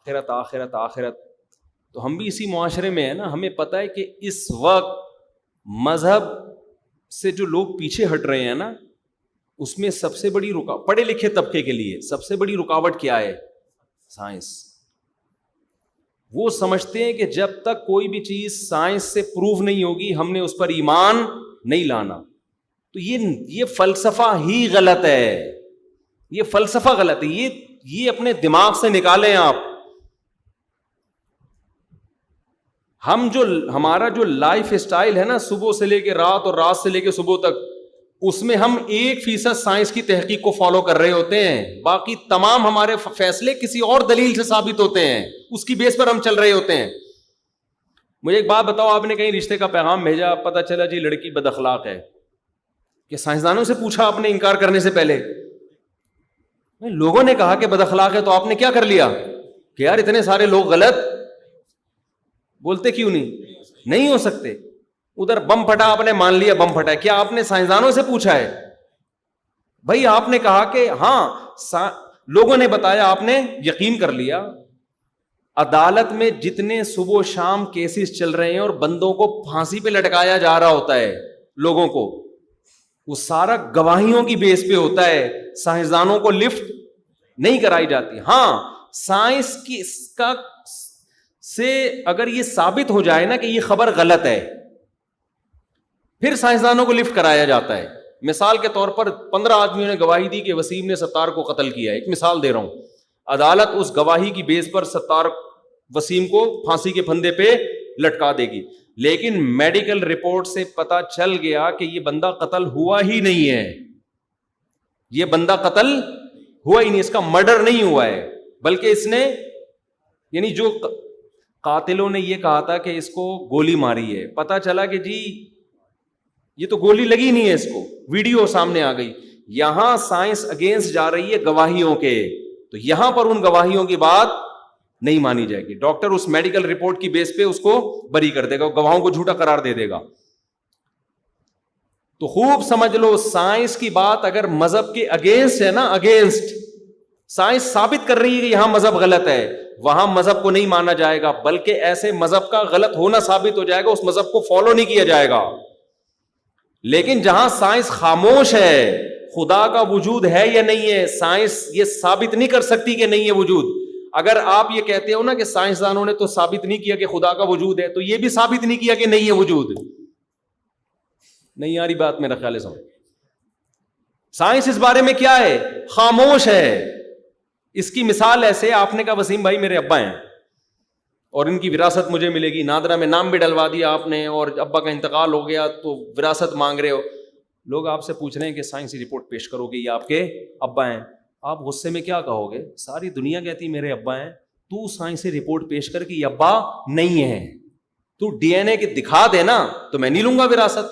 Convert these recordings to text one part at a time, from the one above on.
آخرت آخرت آخرت. تو ہم بھی اسی معاشرے میں ہیں نا. ہمیں پتہ ہے کہ اس وقت مذہب سے جو لوگ پیچھے ہٹ رہے ہیں نا, اس میں سب سے بڑی پڑھے لکھے طبقے کے لیے سب سے بڑی رکاوٹ کیا ہے؟ سائنس. وہ سمجھتے ہیں کہ جب تک کوئی بھی چیز سائنس سے پروو نہیں ہوگی ہم نے اس پر ایمان نہیں لانا. تو یہ فلسفہ ہی غلط ہے. یہ فلسفہ غلط ہے. یہ اپنے دماغ سے نکالیں آپ. ہمارا جو لائف اسٹائل ہے نا, صبح سے لے کے رات اور رات سے لے کے صبح تک, اس میں ہم 1% سائنس کی تحقیق کو فالو کر رہے ہوتے ہیں. باقی تمام ہمارے فیصلے کسی اور دلیل سے ثابت ہوتے ہیں, اس کی بیس پر ہم چل رہے ہوتے ہیں. مجھے ایک بات بتاؤ, آپ نے کہیں رشتے کا پیغام بھیجا, پتا چلا جی لڑکی بد اخلاق ہے, کہ سائنسدانوں سے پوچھا آپ نے انکار کرنے سے پہلے؟ لوگوں نے کہا کہ بد اخلاق ہے, تو آپ نے کیا کر لیا کہ یار اتنے سارے لوگ غلط بولتے کیوں نہیں ہو سکتے. ادھر بم پھٹا, آپ نے مان لیا بم پھٹا ہے. کیا آپ نے سائنسدانوں سے پوچھا ہے؟ بھائی آپ نے کہا کہ ہاں لوگوں نے بتایا, آپ نے یقین کر لیا. عدالت میں جتنے صبح و شام کیسز چل رہے ہیں اور بندوں کو پھانسی پہ لٹکایا جا رہا ہوتا ہے لوگوں کو, وہ سارا گواہیوں کی بیس پہ ہوتا ہے. سائنسدانوں کو لفٹ نہیں کرائی جاتی. ہاں سائنس کی سے اگر یہ ثابت ہو جائے نا کہ یہ خبر غلط ہے, پھر سائنسدانوں کو لفٹ کرایا جاتا ہے. مثال کے طور پر 15 آدمیوں نے گواہی دی کہ وسیم نے ستار کو قتل کیا ہے. ایک مثال دے رہا ہوں. عدالت اس گواہی کی بیس پر ستار وسیم کو پھانسی کے پھندے پہ لٹکا دے گی. لیکن میڈیکل رپورٹ سے پتا چل گیا کہ یہ بندہ قتل ہوا ہی نہیں ہے, یہ بندہ قتل ہوا ہی نہیں, اس کا مرڈر نہیں ہوا ہے, بلکہ اس نے, یعنی جو قاتلوں نے یہ کہا تھا کہ اس کو گولی ماری ہے, پتا چلا کہ جی یہ تو گولی لگی نہیں ہے اس کو, ویڈیو سامنے آ گئی. یہاں سائنس اگینسٹ جا رہی ہے گواہیوں کے, تو یہاں پر ان گواہیوں کی بات نہیں مانی جائے گی. ڈاکٹر اس میڈیکل رپورٹ کی بیس پہ اس کو بری کر دے گا, گواہوں کو جھوٹا قرار دے دے گا. تو خوب سمجھ لو, سائنس کی بات اگر مذہب کے اگینسٹ ہے نا, اگینسٹ, سائنس ثابت کر رہی ہے کہ یہاں مذہب غلط ہے, وہاں مذہب کو نہیں مانا جائے گا, بلکہ ایسے مذہب کا غلط ہونا ثابت ہو جائے گا, اس مذہب کو فالو نہیں کیا جائے گا. لیکن جہاں سائنس خاموش ہے, خدا کا وجود ہے یا نہیں ہے, سائنس یہ ثابت نہیں کر سکتی کہ نہیں ہے وجود. اگر آپ یہ کہتے ہو نا کہ سائنسدانوں نے تو ثابت نہیں کیا کہ خدا کا وجود ہے, تو یہ بھی ثابت نہیں کیا کہ نہیں ہے وجود. نہیں آ رہی بات میرا خیال ہے سمجھ. سائنس اس بارے میں کیا ہے؟ خاموش ہے. اس کی مثال ایسے, آپ نے کہا وسیم بھائی میرے ابا ہیں اور ان کی وراثت مجھے ملے گی, نادرا میں نام بھی ڈلوا دیا آپ نے, اور ابا کا انتقال ہو گیا تو وراثت مانگ رہے ہو. لوگ آپ سے پوچھ رہے ہیں کہ سائنسی رپورٹ پیش کرو گے, یہ آپ کے ابا ہیں. آپ غصے میں کیا کہو گے؟ ساری دنیا کہتی میرے ابا ہیں, تو سائنسی رپورٹ پیش کر کے یہ ابا نہیں ہے, تو ڈی این اے کے دکھا دے نا, تو میں نہیں لوں گا وراثت.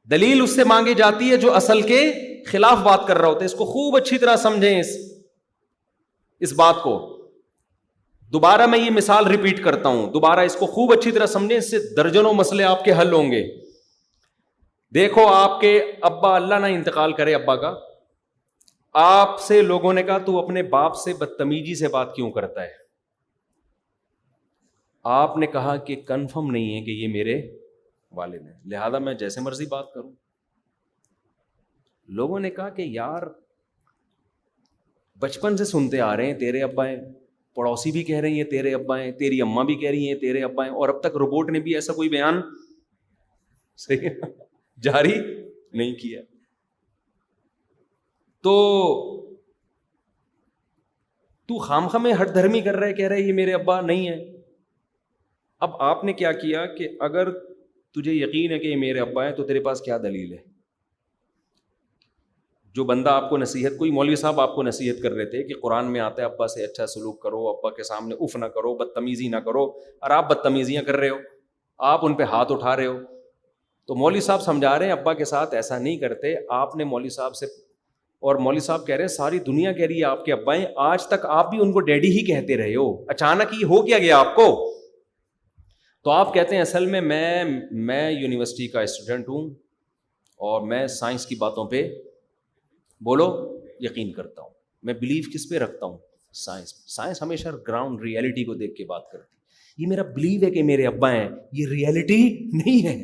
دلیل اس سے مانگی جاتی ہے جو اصل کے خلاف بات کر رہا ہوتا ہے. اس کو خوب اچھی طرح سمجھیں, اس بات کو. دوبارہ میں یہ مثال ریپیٹ کرتا ہوں, دوبارہ اس کو خوب اچھی طرح سمجھیں, اس سے درجنوں مسئلے آپ کے حل ہوں گے. دیکھو آپ کے ابا, اللہ نہ انتقال کرے ابا کا, آپ سے لوگوں نے کہا تو اپنے باپ سے بدتمیزی سے بات کیوں کرتا ہے؟ آپ نے کہا کہ کنفرم نہیں ہے کہ یہ میرے والد ہیں, لہذا میں جیسے مرضی بات کروں. لوگوں نے کہا کہ یار بچپن سے سنتے آ رہے ہیں تیرے ابا ہیں, پڑوسی بھی کہہ رہی ہیں تیرے ابا ہیں, تیری اماں بھی کہہ رہی ہیں تیرے ابا ہیں, اور اب تک روبوٹ نے بھی ایسا کوئی بیان صحیح جاری نہیں کیا. تو خامخواہ میں ہٹ دھرمی کر رہے, کہہ رہے یہ میرے ابا نہیں ہے. اب آپ نے کیا کیا کہ اگر تجھے یقین ہے کہ یہ میرے ابا ہیں تو تیرے پاس کیا دلیل ہے؟ جو بندہ آپ کو نصیحت, کوئی مولوی صاحب آپ کو نصیحت کر رہے تھے کہ قرآن میں آتا ہے ابا سے اچھا سلوک کرو, ابا کے سامنے اف نہ کرو, بدتمیزی نہ کرو, اور آپ بدتمیزیاں کر رہے ہو, آپ ان پہ ہاتھ اٹھا رہے ہو. تو مولوی صاحب سمجھا رہے ہیں ابا کے ساتھ ایسا نہیں کرتے. آپ نے مولوی صاحب سے, اور مولوی صاحب کہہ رہے ہیں ساری دنیا کہہ رہی ہے آپ کے ابا ہیں, آج تک آپ بھی ان کو ڈیڈی ہی کہتے رہے ہو, اچانک یہ ہو کیا گیا آپ کو؟ تو آپ کہتے ہیں اصل میں یونیورسٹی کا اسٹوڈنٹ ہوں اور میں سائنس کی باتوں پہ بولو یقین کرتا ہوں. میں بلیف کس پہ رکھتا ہوں؟ سائنس ہمیشہ گراؤنڈ ریئلٹی کو دیکھ کے بات کرتی. یہ میرا بلیو ہے کہ میرے ابا ہیں, یہ ریئلٹی نہیں ہے,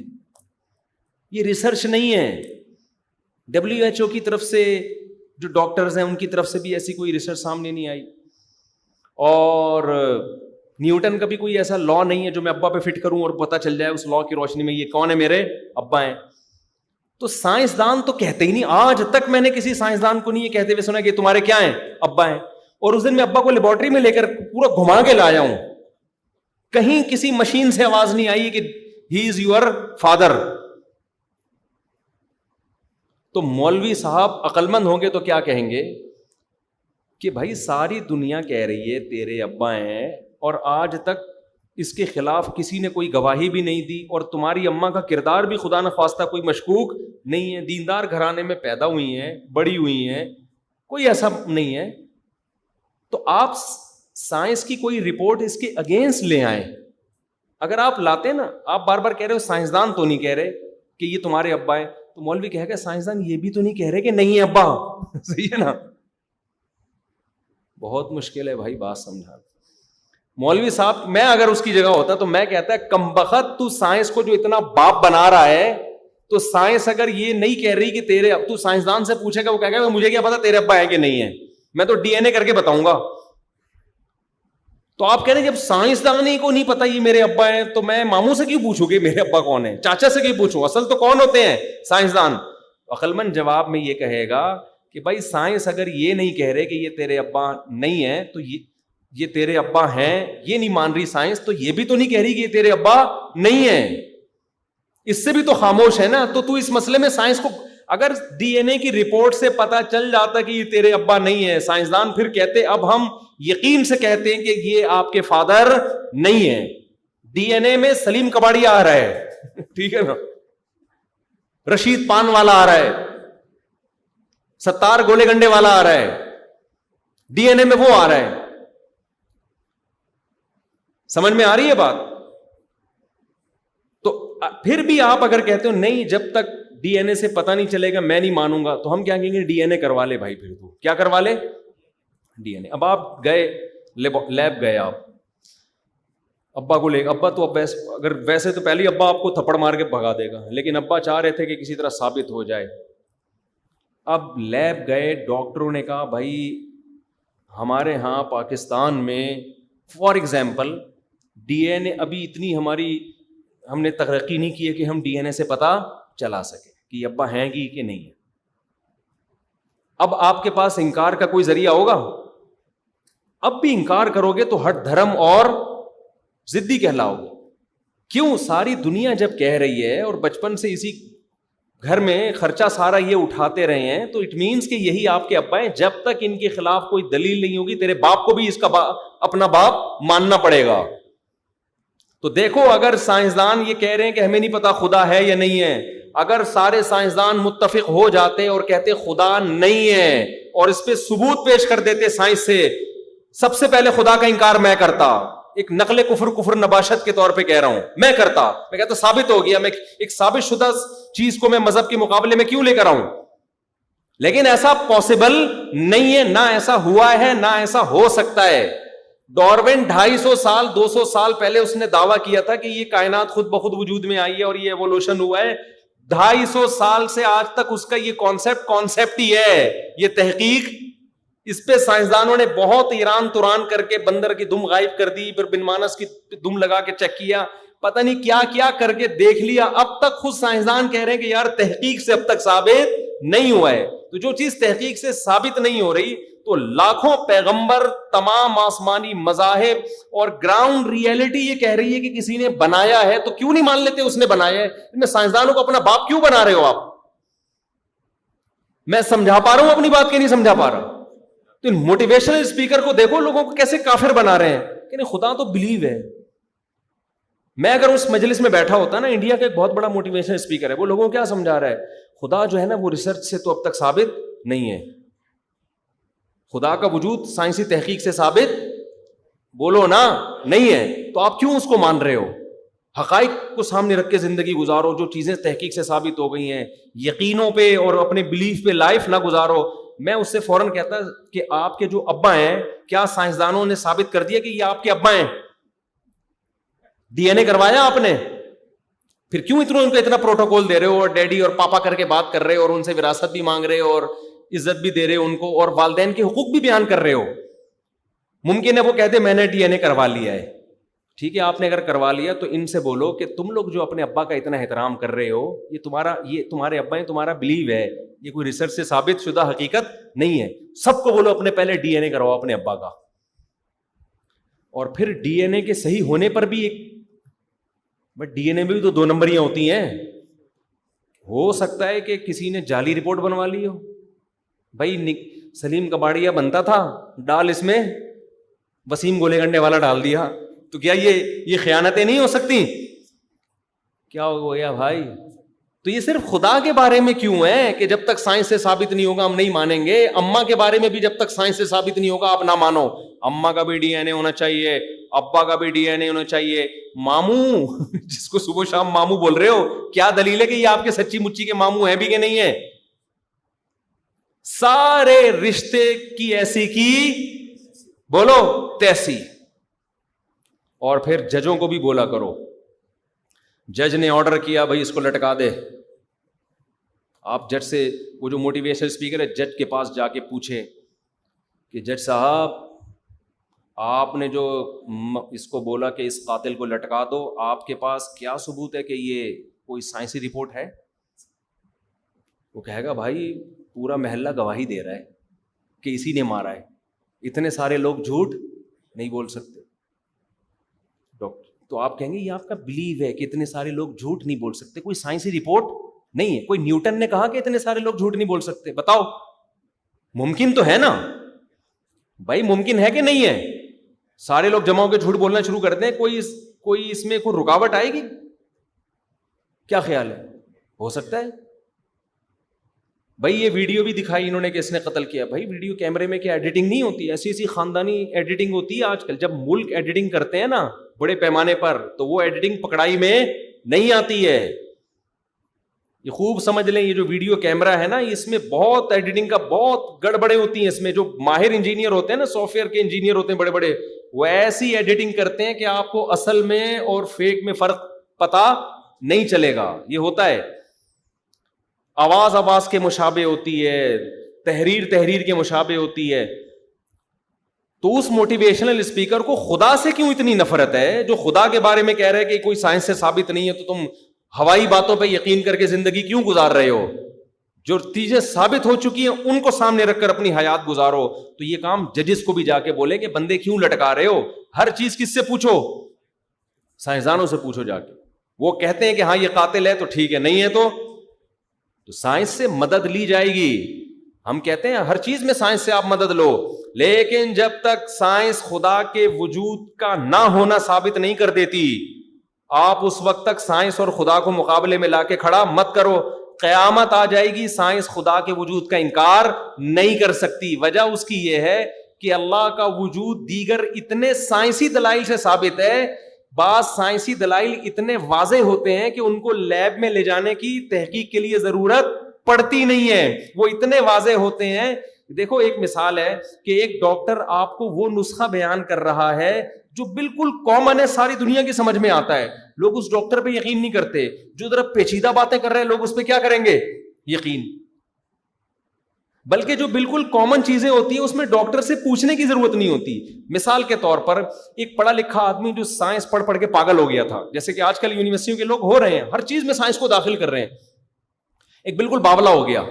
یہ ریسرچ نہیں ہے. WHO کی طرف سے جو ڈاکٹرز ہیں ان کی طرف سے بھی ایسی کوئی ریسرچ سامنے نہیں آئی, اور نیوٹن کا بھی کوئی ایسا لا نہیں ہے جو میں ابا پہ فٹ کروں اور پتہ چل جائے اس لا کی روشنی میں یہ کون ہے, میرے ابا ہیں. تو سائنسدان تو کہتے ہی نہیں, آج تک میں نے کسی سائنسدان کو نہیں یہ کہتے ہوئے سنا کہ تمہارے کیا ہیں, ابا ہیں. اور اس دن میں ابا کو لیبورٹری میں لے کر پورا گھما کے لایا ہوں, کہیں کسی مشین سے آواز نہیں آئی کہ ہی از یور فادر. تو مولوی صاحب عقل مند ہوں گے تو کیا کہیں گے کہ بھائی ساری دنیا کہہ رہی ہے تیرے ابا ہیں, اور آج تک اس کے خلاف کسی نے کوئی گواہی بھی نہیں دی, اور تمہاری اماں کا کردار بھی خدا نخواستہ کوئی مشکوک نہیں ہے, دیندار گھرانے میں پیدا ہوئی ہیں, بڑی ہوئی ہیں, کوئی ایسا نہیں ہے. تو آپ سائنس کی کوئی رپورٹ اس کے اگینسٹ لے آئیں. اگر آپ لاتے نا, آپ بار بار کہہ رہے ہو سائنسدان تو نہیں کہہ رہے کہ یہ تمہارے ابا ہیں, تو مولوی کہے گا سائنسدان یہ بھی تو نہیں کہہ رہے کہ نہیں ہے ابا. صحیح ہے نا, بہت مشکل ہے بھائی بات سمجھا. مولوی صاحب میں اگر اس کی جگہ ہوتا تو میں کہتا ہے کمبخت تو سائنس کو جو اتنا باپ بنا رہا ہے, تو سائنس اگر یہ نہیں کہہ رہی کہ تیرے اب, تو سائنسدان سے پوچھے گا, وہ کہے گا مجھے کیا پتا تیرے ابا ہے کہ نہیں ہے, میں تو DNA کر کے بتاؤں گا. تو آپ کہہ رہے ہیں جب سائنسدان کو نہیں پتا یہ میرے ابا ہیں, تو میں ماموں سے کیوں پوچھوں کہ میرے ابا کون ہے, چاچا سے کیوں پوچھوں, اصل تو کون ہوتے ہیں سائنسدان. عقل مند جواب میں یہ کہے گا کہ بھائی سائنس اگر یہ نہیں کہہ رہے کہ یہ تیرے ابا نہیں ہے, تو یہ تیرے ابا ہیں یہ نہیں مان رہی سائنس, تو یہ بھی تو نہیں کہہ رہی کہ یہ تیرے ابا نہیں ہے, اس سے بھی تو خاموش ہے نا. تو اس مسئلے میں سائنس کو اگر DNA کی رپورٹ سے پتا چل جاتا کہ یہ تیرے ابا نہیں ہے, سائنسدان پھر کہتے اب ہم یقین سے کہتے ہیں کہ یہ آپ کے فادر نہیں ہے. DNA میں سلیم کباڑی آ رہا ہے, ٹھیک ہے نا, رشید پان والا آ رہا ہے, ستار گولے گنڈے والا آ رہا ہے, DNA میں وہ آ رہا ہے. سمجھ میں آ رہی ہے بات؟ تو پھر بھی آپ اگر کہتے ہو نہیں جب تک DNA سے پتہ نہیں چلے گا میں نہیں مانوں گا, تو ہم کیا کہیں گے DNA کروا لے بھائی, پھر تو کیا کروا لے DNA. اب آپ گئے لیب گئے, آپ ابا کو لے, ابا تو اب اگر ویسے تو پہلے ابا آپ کو تھپڑ مار کے بھگا دے گا, لیکن ابا چاہ رہے تھے کہ کسی طرح ثابت ہو جائے. اب لیب گئے, ڈاکٹروں نے کہا بھائی ہمارے ہاں پاکستان میں فار ایگزامپل DNA ابھی اتنی ہم نے ترقی نہیں کی ہے کہ ہم DNA سے پتہ چلا سکے کہ یہ ابا ہیں کہ نہیں ہے. اب آپ کے پاس انکار کا کوئی ذریعہ ہوگا؟ اب بھی انکار کرو گے تو ہٹ دھرم اور ضدی کہلاؤ گے. کیوں؟ ساری دنیا جب کہہ رہی ہے اور بچپن سے اسی گھر میں خرچہ سارا یہ اٹھاتے رہے ہیں, تو اٹ مینس کہ یہی آپ کے ابا ہیں. جب تک ان کے خلاف کوئی دلیل نہیں ہوگی تیرے باپ کو بھی اس کا اپنا باپ ماننا پڑے گا. تو دیکھو اگر سائنسدان یہ کہہ رہے ہیں کہ ہمیں نہیں پتا خدا ہے یا نہیں ہے, اگر سارے سائنسدان متفق ہو جاتے اور کہتے خدا نہیں ہے اور اس پہ ثبوت پیش کر دیتے سائنس سے, سب سے پہلے خدا کا انکار میں کرتا. ایک نقل کفر نباشت کے طور پہ کہہ رہا ہوں, میں کرتا. میں کہتا ثابت ہو گیا, میں ایک ثابت شدہ چیز کو میں مذہب کے مقابلے میں کیوں لے کر آؤں. لیکن ایسا پاسبل نہیں ہے, نہ ایسا ہوا ہے نہ ایسا ہو سکتا ہے. ڈارون 250 سال 200 سال پہلے اس نے دعویٰ کیا تھا کہ یہ کائنات خود بخود وجود میں آئی ہے اور یہ ایوولوشن ہوا ہے. 250 سال سے آج تک اس کا یہ کانسیپٹ ہی ہے, یہ تحقیق. اس پہ سائنسدانوں نے بہت ایران توران کر کے بندر کی دم غائب کر دی, پھر بن مانس کی دم لگا کے چیک کیا, پتہ نہیں کیا کیا کر کے دیکھ لیا. اب تک خود سائنسدان کہہ رہے ہیں کہ یار تحقیق سے اب تک ثابت نہیں ہوا ہے. تو جو چیز تحقیق سے ثابت نہیں ہو رہی, تو لاکھوں پیغمبر, تمام آسمانی مذاہب اور گراؤنڈ ریئلٹی یہ کہہ رہی ہے کہ کسی نے بنایا ہے, تو کیوں نہیں مان لیتے اس نے بنایا ہے؟ ان میں سائنسدانوں کو اپنا باپ کیوں بنا رہے ہو آپ؟ میں سمجھا پا رہا ہوں اپنی بات کہ نہیں سمجھا پا رہا؟ تو ان موٹیویشنل اسپیکر کو دیکھو, لوگوں کو کیسے کافر بنا رہے ہیں کہ نہیں خدا تو بلیو ہے. میں اگر اس مجلس میں بیٹھا ہوتا نا, انڈیا کا ایک بہت بڑا موٹیویشنل اسپیکر ہے, وہ لوگوں کو کیا سمجھا رہا ہے, خدا جو ہے نا وہ ریسرچ سے تو اب تک ثابت نہیں ہے. خدا کا وجود سائنسی تحقیق سے ثابت بولو نا نہیں ہے, تو آپ کیوں اس کو مان رہے ہو؟ حقائق کو سامنے رکھ کے زندگی گزارو. جو چیزیں تحقیق سے ثابت ہو گئی ہیں, یقینوں پہ اور اپنے بلیف پہ لائف نہ گزارو. میں اس سے فوراً کہتا کہ آپ کے جو ابا ہیں, کیا سائنسدانوں نے ثابت کر دیا کہ یہ آپ کے ابا ہیں؟ ڈی این اے کروایا آپ نے؟ پھر کیوں ان کو اتنا پروٹوکول دے رہے ہو اور ڈیڈی اور پاپا کر کے بات کر رہے ہو اور ان سے وراثت بھی مانگ رہے ہو اور عزت بھی دے رہے ہو ان کو اور والدین کے حقوق بھی بیان کر رہے ہو؟ ممکن ہے وہ کہتے میں نے ڈی این اے کروا لیا ہے. ٹھیک ہے, آپ نے اگر کروا لیا تو ان سے بولو کہ تم لوگ جو اپنے ابا کا اتنا احترام کر رہے ہو, یہ تمہارے ابا ہیں, تمہارا بلیو ہے, یہ کوئی ریسرچ سے ثابت شدہ حقیقت نہیں ہے. سب کو بولو اپنے پہلے ڈی این اے کرواؤ اپنے ابا کا. اور پھر ڈی این اے کے صحیح ہونے پر بھی بٹ ڈی این اے میں بھی تو 2 نمبریاں ہوتی ہیں. ہو سکتا ہے کہ کسی نے جعلی رپورٹ بنوا لی ہو. بھائی سلیم کباڑیا بنتا تھا, ڈال اس میں وسیم گولے گنڈے والا ڈال دیا, تو کیا یہ خیانتیں نہیں ہو سکتی؟ کیا ہو گیا بھائی؟ تو یہ صرف خدا کے بارے میں کیوں ہے کہ جب تک سائنس سے ثابت نہیں ہوگا ہم نہیں مانیں گے. اماں کے بارے میں بھی جب تک سائنس سے ثابت نہیں ہوگا آپ نہ مانو. اماں کا بھی ڈی این اے ہونا چاہیے, ابا کا بھی ڈی این اے ہونا چاہیے. ماموں جس کو صبح شام ماموں بول رہے ہو, کیا دلیل ہے کہ یہ آپ کے سچی مچی کے ماموں ہیں بھی کہ نہیں ہے؟ سارے رشتے کی ایسی کی بولو تیسی. اور پھر ججوں کو بھی بولا کرو, جج نے آرڈر کیا بھائی اس کو لٹکا دے, آپ جج سے, وہ جو موٹیویشن اسپیکر ہے جج کے پاس جا کے پوچھے کہ جج صاحب آپ نے جو اس کو بولا کہ اس قاتل کو لٹکا دو, آپ کے پاس کیا ثبوت ہے کہ یہ کوئی سائنسی رپورٹ ہے؟ وہ کہے گا بھائی پورا محلہ گواہی دے رہا ہے کہ اسی نے مارا ہے. اتنے سارے لوگ جھوٹ نہیں بول سکتے. تو آپ کہیں گے یہ آپ کا بلیو ہے کہ اتنے سارے لوگ جھوٹ نہیں بول سکتے, کوئی سائنسی رپورٹ نہیں ہے. کوئی نیوٹن نے کہا کہ اتنے سارے لوگ جھوٹ نہیں بول سکتے؟ بتاؤ, ممکن تو ہے نا بھائی, ممکن ہے کہ نہیں ہے؟ سارے لوگ جمع ہو کے جھوٹ بولنا شروع کر دیں, کوئی اس میں کوئی رکاوٹ آئے گی؟ کیا خیال ہے؟ ہو سکتا ہے. بھائی یہ ویڈیو بھی دکھائی انہوں نے کہ اس نے قتل کیا. بھائی ویڈیو کیمرے میں کیا ایڈیٹنگ نہیں ہوتی؟ ایسی خاندانی ایڈیٹنگ ہوتی ہے آج کل. جب ملک ایڈیٹنگ کرتے ہیں نا بڑے پیمانے پر, تو وہ ایڈیٹنگ پکڑائی میں نہیں آتی ہے. یہ خوب سمجھ لیں, یہ جو ویڈیو کیمرہ ہے نا, اس میں بہت ایڈیٹنگ کا بہت گڑبڑیں ہوتی ہیں. اس میں جو ماہر انجینئر ہوتے ہیں نا, سافٹ ویئر کے انجینئر ہوتے ہیں بڑے بڑے, وہ ایسی ایڈیٹنگ کرتے ہیں کہ آپ کو اصل میں اور فیک میں فرق پتا نہیں چلے گا. یہ ہوتا ہے. آواز کے مشابہ ہوتی ہے, تحریر کے مشابہ ہوتی ہے. تو اس موٹیویشنل اسپیکر کو خدا سے کیوں اتنی نفرت ہے, جو خدا کے بارے میں کہہ رہے کہ کوئی سائنس سے ثابت نہیں ہے, تو تم ہوائی باتوں پہ یقین کر کے زندگی کیوں گزار رہے ہو؟ جو چیزیں ثابت ہو چکی ہیں ان کو سامنے رکھ کر اپنی حیات گزارو. تو یہ کام ججز کو بھی جا کے بولے کہ بندے کیوں لٹکا رہے ہو؟ ہر چیز کس سے پوچھو؟ سائنسدانوں سے پوچھو جا کے. وہ کہتے ہیں کہ ہاں یہ قاتل ہے تو ٹھیک ہے, نہیں ہے تو سائنس سے مدد لی جائے گی. ہم کہتے ہیں ہر چیز میں سائنس سے آپ مدد لو, لیکن جب تک سائنس خدا کے وجود کا نہ ہونا ثابت نہیں کر دیتی, آپ اس وقت تک سائنس اور خدا کو مقابلے میں لا کے کھڑا مت کرو. قیامت آ جائے گی, سائنس خدا کے وجود کا انکار نہیں کر سکتی. وجہ اس کی یہ ہے کہ اللہ کا وجود دیگر اتنے سائنسی دلائل سے ثابت ہے. بعض سائنسی دلائل اتنے واضح ہوتے ہیں کہ ان کو لیب میں لے جانے کی تحقیق کے لیے ضرورت پڑتی نہیں ہے, وہ اتنے واضح ہوتے ہیں. دیکھو ایک مثال ہے کہ ایک ڈاکٹر آپ کو وہ نسخہ بیان کر رہا ہے جو بالکل کامن ہے, ساری دنیا کی سمجھ میں آتا ہے. لوگ اس ڈاکٹر پہ یقین نہیں کرتے. جو ذرا پیچیدہ باتیں کر رہے ہیں لوگ اس پہ کیا کریں گے؟ یقین. بلکہ جو بالکل کامن چیزیں ہوتی ہیں اس میں ڈاکٹر سے پوچھنے کی ضرورت نہیں ہوتی. مثال کے طور پر ایک پڑھا لکھا آدمی جو سائنس پڑھ کے پاگل ہو گیا تھا, جیسے کہ آج کل یونیورسٹیوں کے لوگ ہو رہے ہیں, ہر چیز میں سائنس کو داخل کر رہے ہیں. ایک بالکل باولا ہو گیا,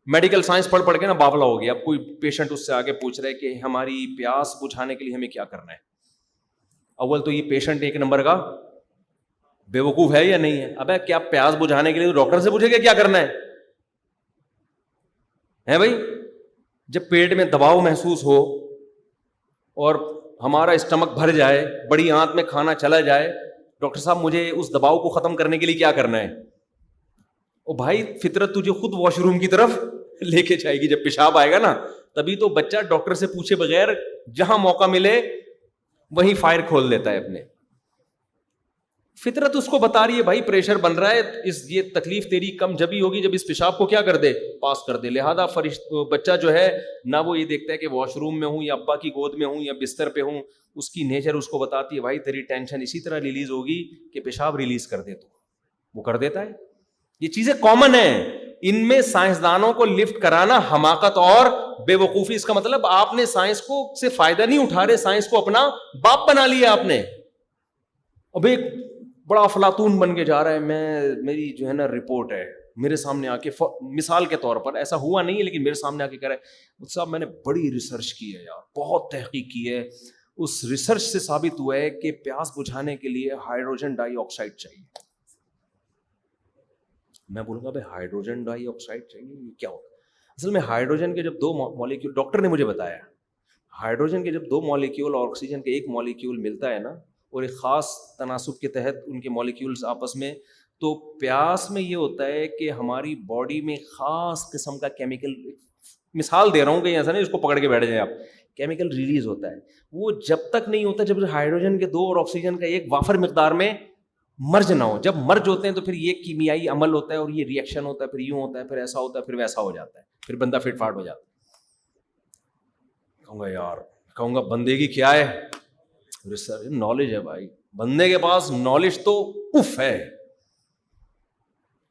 میڈیکل سائنس پڑھ کے نا باولا ہو گیا. اب کوئی پیشنٹ اس سے آگے پوچھ رہے کہ ہماری پیاس بجھانے کے لیے ہمیں کیا کرنا ہے. اول تو یہ پیشنٹ ایک نمبر کا بے وقوف ہے یا نہیں ہے. ابے کیا پیاس بجھانے کے لیے ڈاکٹر سے پوچھے گا کیا کرنا ہے بھائی؟ جب پیٹ میں دباؤ محسوس ہو اور ہمارا اسٹمک بھر جائے, بڑی آنت میں کھانا چلا جائے, ڈاکٹر صاحب مجھے اس دباؤ کو ختم کرنے کے لیے کیا کرنا ہے؟ او بھائی فطرت تجھے خود واش روم کی طرف لے کے جائے گی. جب پیشاب آئے گا نا تبھی تو بچہ ڈاکٹر سے پوچھے بغیر, وہی فائر کھول دیتا ہے اپنے. فطرت اس کو بتا رہی ہے بھائی پریشر بن رہا ہے, یہ تکلیف تیری کم جبھی ہوگی جب اس پیشاب کو کیا کر دے, پاس کر دے. لہذا بچہ جو ہے نہ وہ یہ دیکھتا ہے کہ واش روم میں ہوں یا ابا کی گود میں ہوں یا بستر پہ ہوں, اس کی نیچر اس کو بتاتی ہے بھائی تیری ٹینشن اسی طرح ریلیز ہوگی کہ پیشاب ریلیز کر دے, تو وہ کر دیتا ہے. یہ چیزیں کامن ہیں. ان میں سائنسدانوں کو لفٹ کرانا حماقت اور بے وقوفی. اس کا مطلب آپ نے سائنس کو سے فائدہ نہیں اٹھا رہے, سائنس کو اپنا باپ بنا لیا آپ نے. اب ایک بڑا افلاطون بن کے جا رہا ہے, میری جو ہے نا رپورٹ ہے, میرے سامنے آ کے مثال کے طور پر, ایسا ہوا نہیں ہے لیکن میرے سامنے آ کے کہہ رہا ہے صاحب میں نے بڑی ریسرچ کی ہے یار, بہت تحقیق کی ہے, اس ریسرچ سے ثابت ہوا ہے کہ پیاس بجھانے کے لیے ہائیڈروجن ڈائی آکسائڈ چاہیے. میں بولوں گا بھائی ہائیڈروجن ڈائی آکسائڈ چاہیے, یہ کیا ہوگا؟ اصل میں ہائیڈروجن کے جب 2 مالیکیول, ڈاکٹر نے مجھے بتایا, ہائیڈروجن کے جب 2 مالیکیول اور آکسیجن کے 1 مالیکیول ملتا ہے نا, اور ایک خاص تناسب کے تحت ان کے مالیکیولز آپس میں, تو پیاس میں یہ ہوتا ہے کہ ہماری باڈی میں خاص قسم کا کیمیکل, مثال دے رہا ہوں کہ ایسا نہیں اس کو پکڑ کے بیٹھ جائیں آپ, کیمیکل ریلیز ہوتا ہے. وہ جب تک نہیں ہوتا جب ہائیڈروجن کے 2 اور آکسیجن کا 1 وافر مقدار میں مرج نہ ہو. جب مرج ہوتے ہیں تو پھر یہ کیمیائی عمل ہوتا ہے اور یہ ریئیکشن ہوتا ہے, پھر یوں ہوتا ہے, پھر ایسا ہوتا ہے, پھر ویسا ہو جاتا ہے, پھر بندہ فٹ فاٹ ہو جاتا ہے. کہوں گا بندے کی کیا ہے ریسرچ, نالج ہے بھائی, بندے کے پاس نالج تو اف ہے.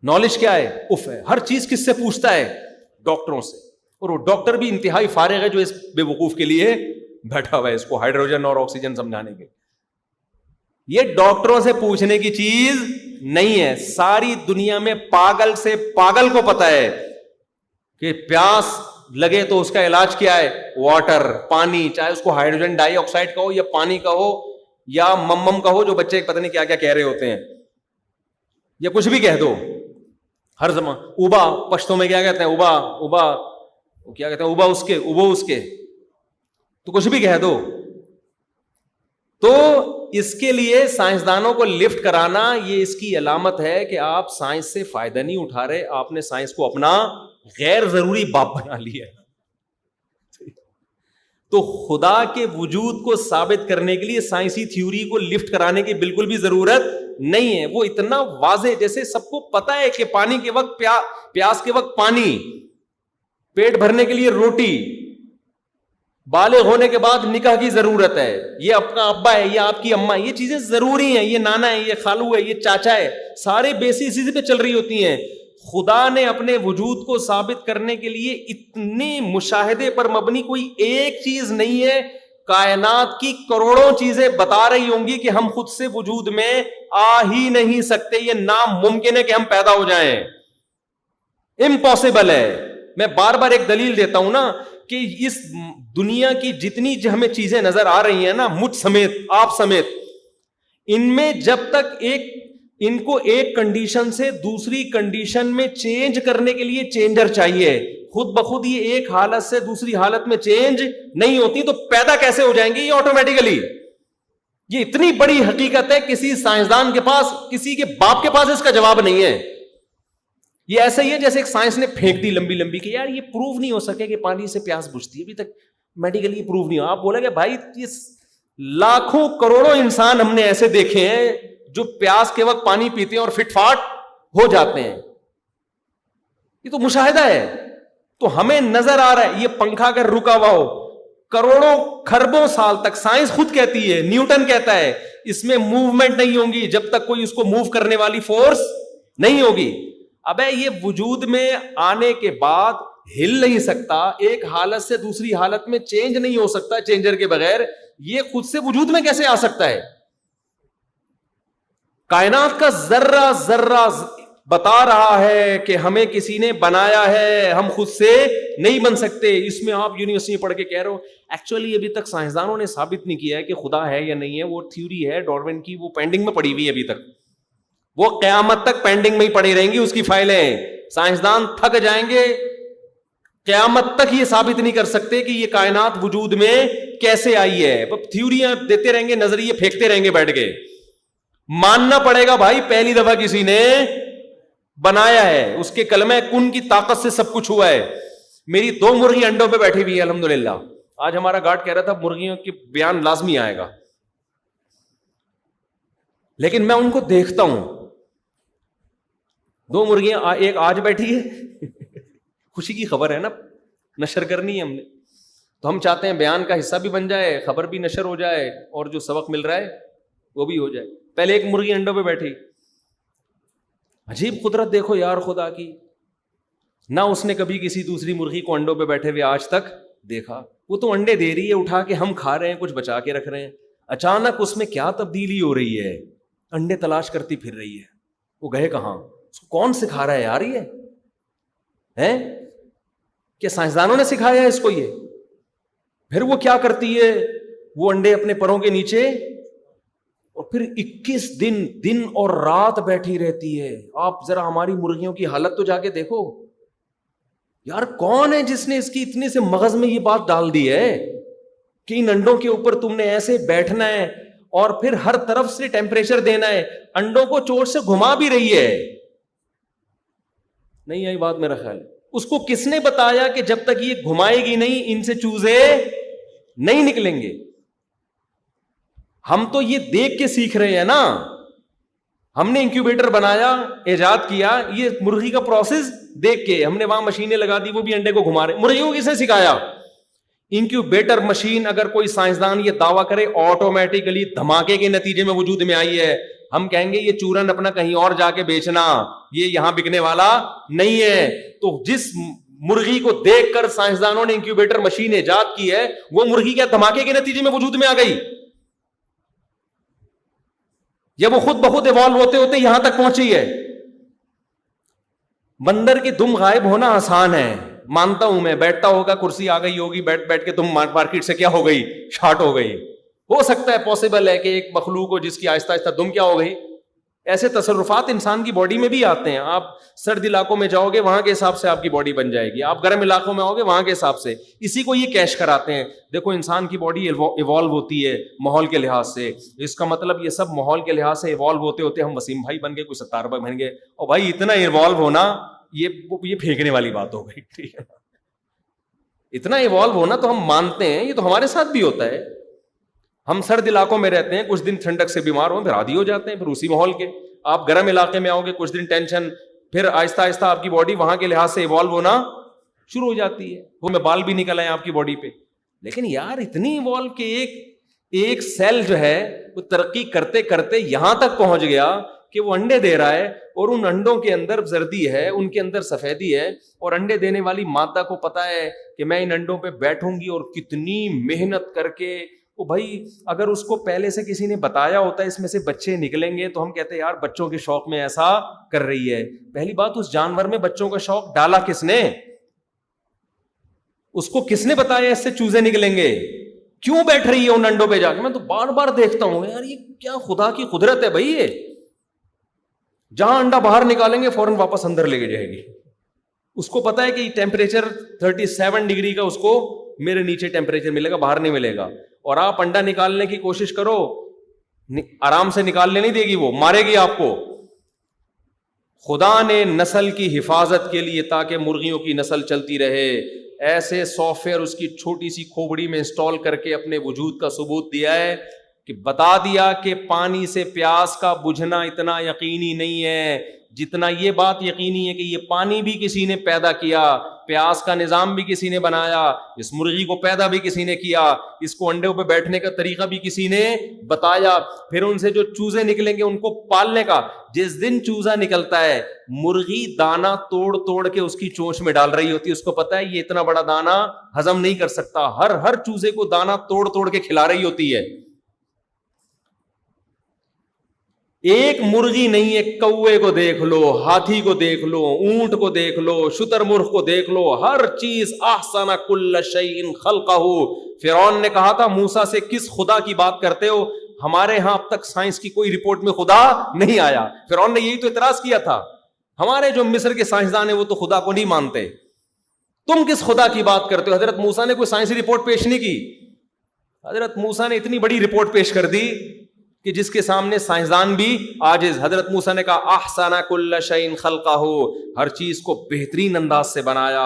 نالج کیا ہے؟ اف ہے. ہر چیز کس سے پوچھتا ہے؟ ڈاکٹروں سے. اور وہ ڈاکٹر بھی انتہائی فارغ ہے جو اس بے وقوف کے لیے بیٹھا ہوا ہے اس کو ہائیڈروجن اور آکسیجن سمجھانے کے. یہ ڈاکٹروں سے پوچھنے کی چیز نہیں ہے. ساری دنیا میں پاگل سے پاگل کو پتا ہے کہ پیاس لگے تو اس کا علاج کیا ہے؟ واٹر, پانی, چاہے اس کو ہائیڈروجن ڈائی آکسائڈ کہو یا پانی کہو یا مم کہو, جو بچے پتہ نہیں کیا کیا کہہ رہے ہوتے ہیں, یا کچھ بھی کہہ دو ہر زمان. اوبا پشتوں میں کیا کہتے ہیں؟ اوبا اوبا, کیا کہتے ہیں؟ اوبا اس کے, اوبو اس کے, تو کچھ بھی کہہ دو. تو اس کے لیے سائنسدانوں کو لفٹ کرانا یہ اس کی علامت ہے کہ آپ سائنس سے فائدہ نہیں اٹھا رہے, آپ نے سائنس کو اپنا غیر ضروری باپ بنا لیا ہے. تو خدا کے وجود کو ثابت کرنے کے لیے سائنسی تھیوری کو لفٹ کرانے کی بالکل بھی ضرورت نہیں ہے. وہ اتنا واضح, جیسے سب کو پتا ہے کہ پانی کے وقت پیاس کے وقت پانی, پیٹ بھرنے کے لیے روٹی, بالغ ہونے کے بعد نکاح کی ضرورت ہے, یہ آپ کا ابا ہے, یہ آپ کی اماں, یہ چیزیں ضروری ہیں, یہ نانا ہے, یہ خالو ہے, یہ چاچا ہے, سارے بیسس اسی پہ چل رہی ہوتی ہیں. خدا نے اپنے وجود کو ثابت کرنے کے لیے اتنے مشاہدے پر مبنی کوئی ایک چیز نہیں ہے, کائنات کی کروڑوں چیزیں بتا رہی ہوں گی کہ ہم خود سے وجود میں آ ہی نہیں سکتے. یہ ناممکن ہے کہ ہم پیدا ہو جائیں, امپاسبل ہے. میں بار بار ایک دلیل دیتا ہوں نا کہ اس دنیا کی جتنی ہمیں چیزیں نظر آ رہی ہیں نا, مجھ سمیت آپ سمیت, ان میں جب تک ان کو ایک کنڈیشن سے دوسری کنڈیشن میں چینج کرنے کے لیے چینجر چاہیے, خود بخود یہ ایک حالت سے دوسری حالت میں چینج نہیں ہوتی, تو پیدا کیسے ہو جائیں گے یہ آٹومیٹیکلی؟ یہ اتنی بڑی حقیقت ہے, کسی سائنسدان کے پاس, کسی کے باپ کے پاس اس کا جواب نہیں ہے. یہ ایسا ہی ہے جیسے ایک سائنس نے پھینک دی لمبی لمبی کہ یار یہ پروو نہیں ہو سکے کہ پانی سے پیاس بجھتی ہے, ابھی تک میڈیکلی پروو نہیں ہو. آپ بولے کہ بھائی یہ لاکھوں کروڑوں انسان ہم نے ایسے دیکھے ہیں جو پیاس کے وقت پانی پیتے ہیں اور فٹ فاٹ ہو جاتے ہیں, یہ تو مشاہدہ ہے. تو ہمیں نظر آ رہا ہے یہ پنکھا اگر رکا ہوا ہو کروڑوں خربوں سال تک, سائنس خود کہتی ہے, نیوٹن کہتا ہے, اس میں موومنٹ نہیں ہوگی جب تک کوئی اس کو موو کرنے والی فورس نہیں ہوگی. ابے یہ وجود میں آنے کے بعد ہل نہیں سکتا, ایک حالت سے دوسری حالت میں چینج نہیں ہو سکتا چینجر کے بغیر, یہ خود سے وجود میں کیسے آ سکتا ہے؟ کائنات کا ذرہ ذرہ بتا رہا ہے کہ ہمیں کسی نے بنایا ہے, ہم خود سے نہیں بن سکتے. اس میں آپ یونیورسٹی میں پڑھ کے کہہ رہے ہو, ایکچولی ابھی تک سائنسدانوں نے ثابت نہیں کیا ہے کہ خدا ہے یا نہیں ہے. وہ تھیوری ہے ڈارون کی, وہ پینڈنگ میں پڑی ہوئی ہے ابھی تک, وہ قیامت تک پینڈنگ میں ہی پڑی رہیں گی اس کی فائلیں. سائنسدان تھک جائیں گے, قیامت تک یہ ثابت نہیں کر سکتے کہ یہ کائنات وجود میں کیسے آئی ہے. تھیوریاں دیتے رہیں گے, نظریے پھینکتے رہیں گے بیٹھ کے. ماننا پڑے گا بھائی پہلی دفعہ کسی نے بنایا ہے, اس کے کلمہ کن کی طاقت سے سب کچھ ہوا ہے. میری 2 مرغی انڈوں پہ بیٹھی ہوئی ہے الحمدللہ. آج ہمارا گارڈ کہہ رہا تھا مرغیوں کے بیان لازمی آئے گا, لیکن میں ان کو دیکھتا ہوں, 2 مرغیاں ایک آج بیٹھی ہے, خوشی کی خبر ہے نا, نشر کرنی ہے ہم نے, تو ہم چاہتے ہیں بیان کا حصہ بھی بن جائے, خبر بھی نشر ہو جائے, اور جو سبق مل رہا ہے وہ بھی ہو جائے. پہلے ایک مرغی انڈوں پہ بیٹھی, عجیب قدرت دیکھو یار خدا کی, نہ اس نے کبھی کسی دوسری مرغی کو انڈوں پہ بیٹھے ہوئے آج تک دیکھا. وہ تو انڈے دے رہی ہے اٹھا کے, ہم کھا رہے ہیں, کچھ بچا کے رکھ رہے ہیں. اچانک اس میں کیا تبدیلی ہو رہی ہے, انڈے تلاش کرتی پھر رہی ہے. وہ گئے کہاں, اس کو کون سکھا رہا ہے یار, یہ ہے کہ سائنسدانوں نے سکھایا ہے اس کو یہ؟ پھر وہ کیا کرتی ہے, وہ انڈے اپنے پروں کے نیچے, اور پھر 21 دن اور رات بیٹھی رہتی ہے. آپ ذرا ہماری مرغیوں کی حالت تو جا کے دیکھو یار, کون ہے جس نے اس کی اتنے سے مغز میں یہ بات ڈال دی ہے کہ ان انڈوں کے اوپر تم نے ایسے بیٹھنا ہے اور پھر ہر طرف سے ٹیمپریچر دینا ہے. انڈوں کو چوٹ سے گھما بھی رہی ہے. نہیں آئی بات میرا خیال. اس کو کس نے بتایا کہ جب تک یہ گھمائے گی نہیں ان سے چوزے نہیں نکلیں گے؟ ہم تو یہ دیکھ کے سیکھ رہے ہیں نا. ہم نے انکیوبیٹر بنایا, ایجاد کیا, یہ مرغی کا پروسیس دیکھ کے ہم نے وہاں مشینیں لگا دی, وہ بھی انڈے کو گھما رہے. مرغیوں کو کس نے سکھایا؟ انکیوبیٹر مشین اگر کوئی سائنسدان یہ دعویٰ کرے آٹومیٹیکلی دھماکے کے نتیجے میں وجود میں آئی ہے, ہم کہیں گے یہ چورن اپنا کہیں اور جا کے بیچنا, یہ یہاں بکنے والا نہیں ہے. تو جس مرغی کو دیکھ کر سائنسدانوں نے انکیوبیٹر مشین ایجاد کی ہے, وہ مرغی کیا دھماکے کے نتیجے میں وجود میں آ گئی, یا وہ خود بخود ایوالو ہوتے ہوتے یہاں تک پہنچی ہے؟ بندر کی دم غائب ہونا آسان ہے, مانتا ہوں میں, بیٹھتا ہوگا, کرسی آ گئی ہوگی, بیٹھ کے تم مارکیٹ سے کیا ہو گئی, شارٹ ہو گئی. ہو سکتا ہے, پاسبل ہے کہ ایک مخلوق ہو جس کی آہستہ آہستہ دم کیا ہو گئی. ایسے تصرفات انسان کی باڈی میں بھی آتے ہیں. آپ سرد علاقوں میں جاؤ گے وہاں کے حساب سے آپ کی باڈی بن جائے گی, آپ گرم علاقوں میں آؤ گے وہاں کے حساب سے. اسی کو یہ کیش کراتے ہیں. دیکھو انسان کی باڈی ایوالو ہوتی ہے ماحول کے لحاظ سے, اس کا مطلب یہ سب ماحول کے لحاظ سے ایوالو ہوتے ہوتے ہم وسیم بھائی بن گئے, کوئی ستار بھائی بن گئے. اور بھائی اتنا ایوالو ہونا یہ پھینکنے والی بات ہو گئی, ٹھیک ہے. اتنا ایوالو ہونا تو ہم مانتے ہیں, یہ تو ہمارے ساتھ بھی ہوتا ہے. ہم سرد علاقوں میں رہتے ہیں, کچھ دن ٹھنڈک سے بیمار ہوں, پھر عادی ہو جاتے ہیں, پھر اسی ماحول کے. آپ گرم علاقے میں آؤ گے, کچھ دن ٹینشن, پھر آہستہ آہستہ آپ کی باڈی وہاں کے لحاظ سے ایوالو ہونا شروع ہو جاتی ہے. وہ میں بال بھی نکل آئے آپ کی باڈی پہ. لیکن یار اتنی ایوالو کہ ایک سیل جو ہے وہ ترقی کرتے کرتے یہاں تک پہنچ گیا کہ وہ انڈے دے رہا ہے, اور ان انڈوں کے اندر زردی ہے, ان کے اندر سفیدی ہے, اور انڈے دینے والی مادہ کو پتا ہے کہ میں ان انڈوں پہ بیٹھوں گی اور کتنی محنت کر کے. وہ بھائی اگر اس کو پہلے سے کسی نے بتایا ہوتا ہے اس میں سے بچے نکلیں گے, تو ہم کہتے ہیں یار بچوں کے شوق میں ایسا کر رہی ہے. پہلی بات, اس جانور میں بچوں کا شوق ڈالا کس نے؟ اس کو کس نے بتایا اس سے چوزے نکلیں گے؟ کیوں بیٹھ رہی ہے ان انڈوں پہ جا کے؟ میں تو بار بار دیکھتا ہوں یار, یہ کیا خدا کی قدرت ہے بھائی. یہ جہاں انڈا باہر نکالیں گے فوراً واپس اندر لے کے جائے گی. اس کو پتا ہے کہ ٹیمپریچر 37 ڈگری کا اس کو میرے نیچے ٹیمپریچر ملے گا, باہر نہیں ملے گا. اور آپ انڈا نکالنے کی کوشش کرو, آرام سے نکالنے نہیں دے گی, وہ مارے گی آپ کو. خدا نے نسل کی حفاظت کے لیے تاکہ مرغیوں کی نسل چلتی رہے ایسے سافٹ ویئر اس کی چھوٹی سی کھوپڑی میں انسٹال کر کے اپنے وجود کا ثبوت دیا ہے, کہ بتا دیا کہ پانی سے پیاس کا بجھنا اتنا یقینی نہیں ہے جتنا یہ بات یقینی ہے کہ یہ پانی بھی کسی نے پیدا کیا, پیاس کا نظام بھی کسی نے بنایا, اس مرغی کو پیدا بھی کسی نے کیا, اس کو انڈوں پہ بیٹھنے کا طریقہ بھی کسی نے بتایا. پھر ان سے جو چوزے نکلیں گے ان کو پالنے کا, جس دن چوزا نکلتا ہے مرغی دانا توڑ توڑ کے اس کی چونچ میں ڈال رہی ہوتی ہے. اس کو پتا ہے یہ اتنا بڑا دانا ہضم نہیں کر سکتا, ہر چوزے کو دانا توڑ توڑ کے کھلا رہی ہوتی ہے. ایک مرغی نہیں ہے, کوے کو دیکھ لو, ہاتھی کو دیکھ لو, اونٹ کو دیکھ لو, شتر مرغ کو دیکھ لو, ہر چیز احسن کل شیء خلقہ. فرعون نے کہا تھا موسیٰ سے کس خدا کی بات کرتے ہو, ہمارے ہاں اب تک سائنس کی کوئی رپورٹ میں خدا نہیں آیا. فرعون نے یہی تو اعتراض کیا تھا, ہمارے جو مصر کے سائنسدان ہیں وہ تو خدا کو نہیں مانتے, تم کس خدا کی بات کرتے ہو. حضرت موسیٰ نے کوئی سائنسی رپورٹ پیش نہیں کی. حضرت موسیٰ نے اتنی بڑی رپورٹ پیش کر دی کہ جس کے سامنے سائنسدان بھی عاجز. حضرت موسیٰ نے کہا احسن کل شیء خلقہ, ہر چیز کو بہترین انداز سے بنایا.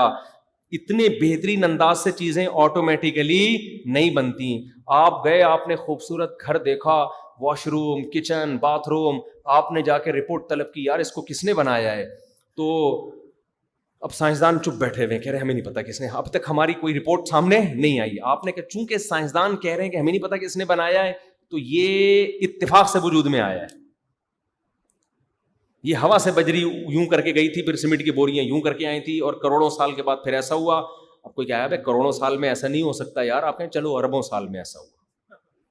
اتنے بہترین انداز سے چیزیں آٹومیٹیکلی نہیں بنتی. آپ گئے, آپ نے خوبصورت گھر دیکھا, wash room, kitchen, bath room, آپ نے جا کے رپورٹ طلب کی یار اس کو کس نے بنایا ہے, تو اب سائنسدان چپ بیٹھے ہوئے کہہ رہے ہیں ہمیں نہیں پتا کس نے, اب تک ہماری کوئی رپورٹ سامنے نہیں آئی. آپ نے کہا چونکہ سائنسدان کہہ رہے ہیں کہ ہمیں نہیں پتا کس نے بنایا ہے, تو یہ اتفاق سے وجود میں آیا ہے. یہ ہوا سے بجری یوں کر کے گئی تھی, پھر سیمنٹ کی بوریاں یوں کر کے آئی تھی, اور کروڑوں سال کے بعد پھر ایسا ہوا. اب کوئی کہا ہے کروڑوں سال میں ایسا نہیں ہو سکتا یار, آپ کہیں چلو اربوں سال میں ایسا ہوا.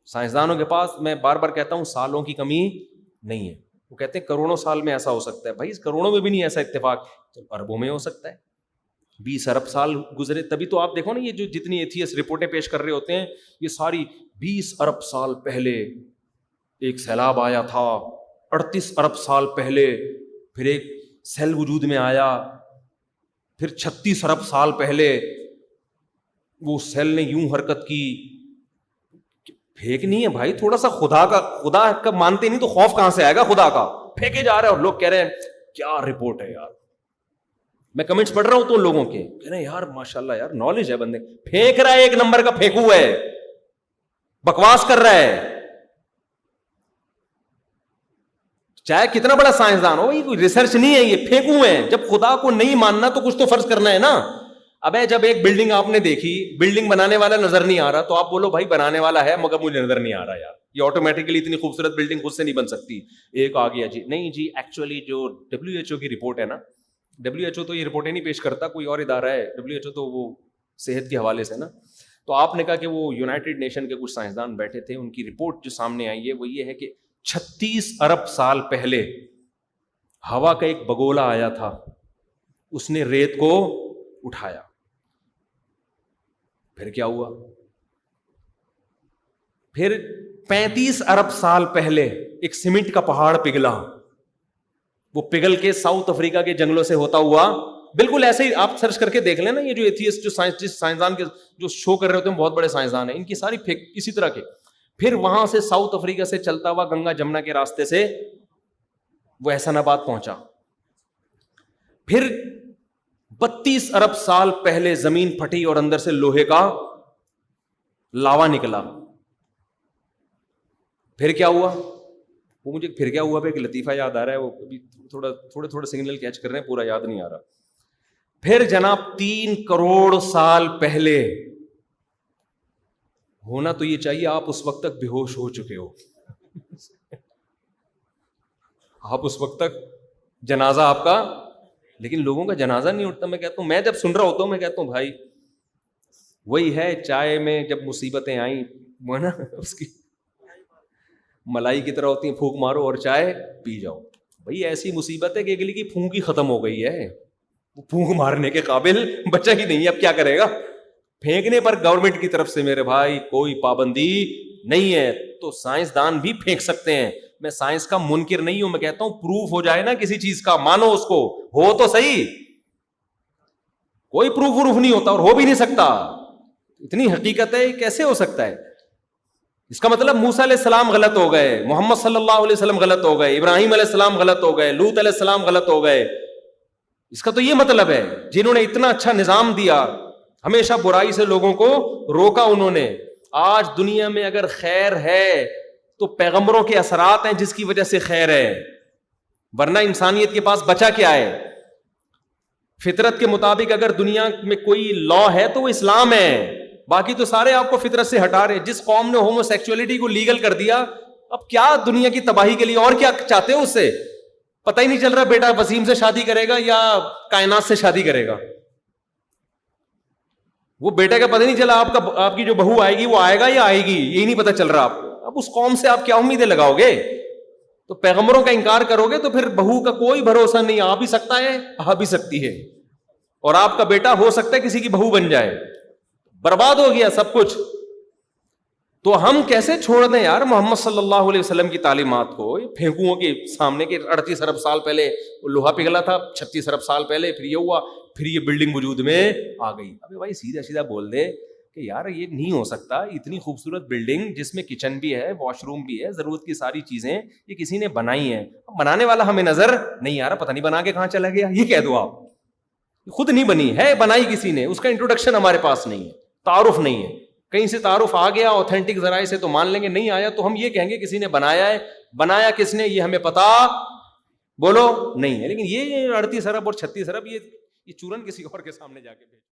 سائنسدانوں کے پاس میں بار بار کہتا ہوں سالوں کی کمی نہیں ہے, وہ کہتے ہیں کروڑوں سال میں ایسا ہو سکتا ہے. بھائی اس کروڑوں میں بھی نہیں ایسا اتفاق, تو اربوں میں ہو سکتا ہے. 20 ارب سال گزرے, تبھی تو آپ دیکھو نا یہ جو جتنی ایتھیسٹ رپورٹیں پیش کر رہے ہوتے ہیں یہ ساری 20 ارب سال پہلے ایک سیلاب آیا تھا, 38 ارب سال پہلے پھر ایک سیل وجود میں آیا, پھر 36 ارب سال پہلے وہ سیل نے یوں حرکت کی. پھینک نہیں ہے بھائی, تھوڑا سا خدا کا مانتے نہیں تو خوف کہاں سے آئے گا خدا کا. پھینکے جا رہے ہیں اور لوگ کہہ رہے ہیں کیا رپورٹ ہے یار. میں کمنٹس پڑھ رہا ہوں تو لوگوں کے کہہ رہے ہیں یار ماشاءاللہ یار نالج ہے بندے. پھینک رہا ہے, ایک نمبر کا پھینکو ہے, بکواس کر رہا ہے, چاہے کتنا بڑا سائنسدان ہو, یہ کوئی ریسرچ نہیں ہے, یہ پھینکو ہے. جب خدا کو نہیں ماننا تو کچھ تو فرض کرنا ہے نا. ابے جب ایک بلڈنگ آپ نے دیکھی, بلڈنگ بنانے والا نظر نہیں آ رہا, تو آپ بولو بھائی بنانے والا ہے مگر مجھے نظر نہیں آ رہا یار, یہ آٹومیٹکلی اتنی خوبصورت بلڈنگ خود سے نہیں بن سکتی. ایک آ گیا جی نہیں جی ایکچولی جو WHO کی رپورٹ ہے نا, WHO تو یہ رپورٹیں نہیں پیش کرتا, کوئی اور ادارہ ہے, WHO تو وہ صحت کے حوالے سے نا. تو آپ نے کہا کہ وہ یونائٹڈ نیشن کے کچھ سائنسدان بیٹھے تھے, ان کی رپورٹ جو سامنے آئی ہے وہ یہ ہے کہ 36 ارب سال پہلے ہوا کا ایک بگولا آیا تھا, اس نے ریت کو اٹھایا. پھر کیا ہوا, پھر 35 ارب سال پہلے ایک سیمنٹ کا پہاڑ پگھلا, وہ پگھل کے ساؤتھ افریقہ کے جنگلوں سے ہوتا ہوا, بالکل ایسے ہی آپ سرچ کر کے دیکھ لیں نا, یہ جو ایتھیسٹ جو سائنسدان کے جو شو کر رہے ہوتے ہیں بہت بڑے سائنسدان ہیں, ان کی ساری اسی طرح کے. پھر وہاں سے ساؤتھ افریقہ سے چلتا ہوا گنگا جمنا کے راستے سے وہ احسان آباد پہنچا. پھر 32 ارب سال پہلے زمین پھٹی اور اندر سے لوہے کا لاوا نکلا. پھر کیا ہوا, وہ مجھے پھر کیا ہوا پہ ایک لطیفہ یاد آ رہا ہے, وہ ابھی تھوڑے سگنل کیچ کر رہے ہیں, پورا یاد نہیں آ رہا. پھر جناب 3 کروڑ سال پہلے, ہونا تو یہ چاہیے آپ اس وقت تک بے ہوش ہو چکے ہو, آپ اس وقت تک جنازہ آپ کا, لیکن لوگوں کا جنازہ نہیں اٹھتا. میں کہتا ہوں, میں جب سن رہا ہوتا ہوں میں کہتا ہوں بھائی وہی ہے چائے میں جب مصیبتیں آئیں وہ نا اس کی ملائی کی طرح ہوتی ہیں, پھونک مارو اور چائے پی جاؤ. بھائی ایسی مصیبت ہے کہ اگلی کی پھونک ہی ختم ہو گئی ہے, وہ پھونک مارنے کے قابل بچہ ہی نہیں ہے, اب کیا کرے گا. پھینکنے پر گورنمنٹ کی طرف سے میرے بھائی کوئی پابندی نہیں ہے, تو سائنسدان بھی پھینک سکتے ہیں. میں سائنس کا منکر نہیں ہوں, میں کہتا ہوں پروف ہو جائے نا کسی چیز کا, مانو اس کو, ہو تو صحیح. کوئی پروف نہیں ہوتا اور ہو بھی نہیں سکتا, اتنی حقیقت ہے, کیسے ہو سکتا ہے. اس کا مطلب موسیٰ علیہ السلام غلط ہو گئے, محمد صلی اللہ علیہ وسلم غلط ہو گئے, ابراہیم علیہ السلام غلط ہو گئے, لوط علیہ السلام غلط ہو گئے. اس کا تو یہ مطلب ہے جنہوں نے اتنا اچھا نظام دیا, ہمیشہ برائی سے لوگوں کو روکا انہوں نے. آج دنیا میں اگر خیر ہے تو پیغمبروں کے اثرات ہیں جس کی وجہ سے خیر ہے, ورنہ انسانیت کے پاس بچا کیا ہے. فطرت کے مطابق اگر دنیا میں کوئی لا ہے تو وہ اسلام ہے, باقی تو سارے آپ کو فطرت سے ہٹا رہے. جس قوم نے ہومو سیکچولیٹی کو لیگل کر دیا, اب کیا دنیا کی تباہی کے لیے اور کیا چاہتے ہو اس سے؟ پتہ ہی نہیں چل رہا بیٹا وسیم سے شادی کرے گا یا کائنات سے شادی کرے گا. وہ بیٹے کا پتہ نہیں چلا, آپ کی جو بہو آئے گی وہ آئے گا یا آئے گی, یہی نہیں پتہ چل رہا آپ کو. اب اس قوم سے آپ کیا امیدیں لگاؤ گے؟ تو پیغمبروں کا انکار کرو گے تو پھر بہو کا کوئی بھروسہ نہیں, آ بھی سکتا ہے آ بھی سکتی ہے, اور آپ کا بیٹا ہو سکتا ہے کسی کی بہو بن جائے. برباد ہو گیا سب کچھ. تو ہم کیسے چھوڑ دیں یار محمد صلی اللہ علیہ وسلم کی تعلیمات کو پھینکوؤں کے سامنے کے 38 ارب سال پہلے لوہا پگھلا تھا, 36 ارب سال پہلے پھر یہ ہوا, پھر یہ بلڈنگ وجود میں آ گئی. ابھی بھائی سیدھا بول دے کہ یار یہ نہیں ہو سکتا, اتنی خوبصورت بلڈنگ جس میں کچن بھی ہے, واش روم بھی ہے, ضرورت کی ساری چیزیں, یہ کسی نے بنائی ہیں. بنانے والا ہمیں نظر نہیں آ رہا, پتہ نہیں بنا کے کہاں چلا گیا, یہ کہہ دو آپ. خود نہیں بنی ہے, بنائی کسی نے, اس کا انٹروڈکشن ہمارے پاس نہیں ہے, تعارف نہیں ہے. کہیں سے تعارف آ گیا اوتھینٹک ذرائع سے تو مان لیں گے, نہیں آیا تو ہم یہ کہیں گے کسی نے بنایا ہے. بنایا کس نے یہ ہمیں پتا بولو نہیں ہے. لیکن یہ 38 ارب اور 36 ارب یہ چورن کسی اور کے سامنے جا کے بھیج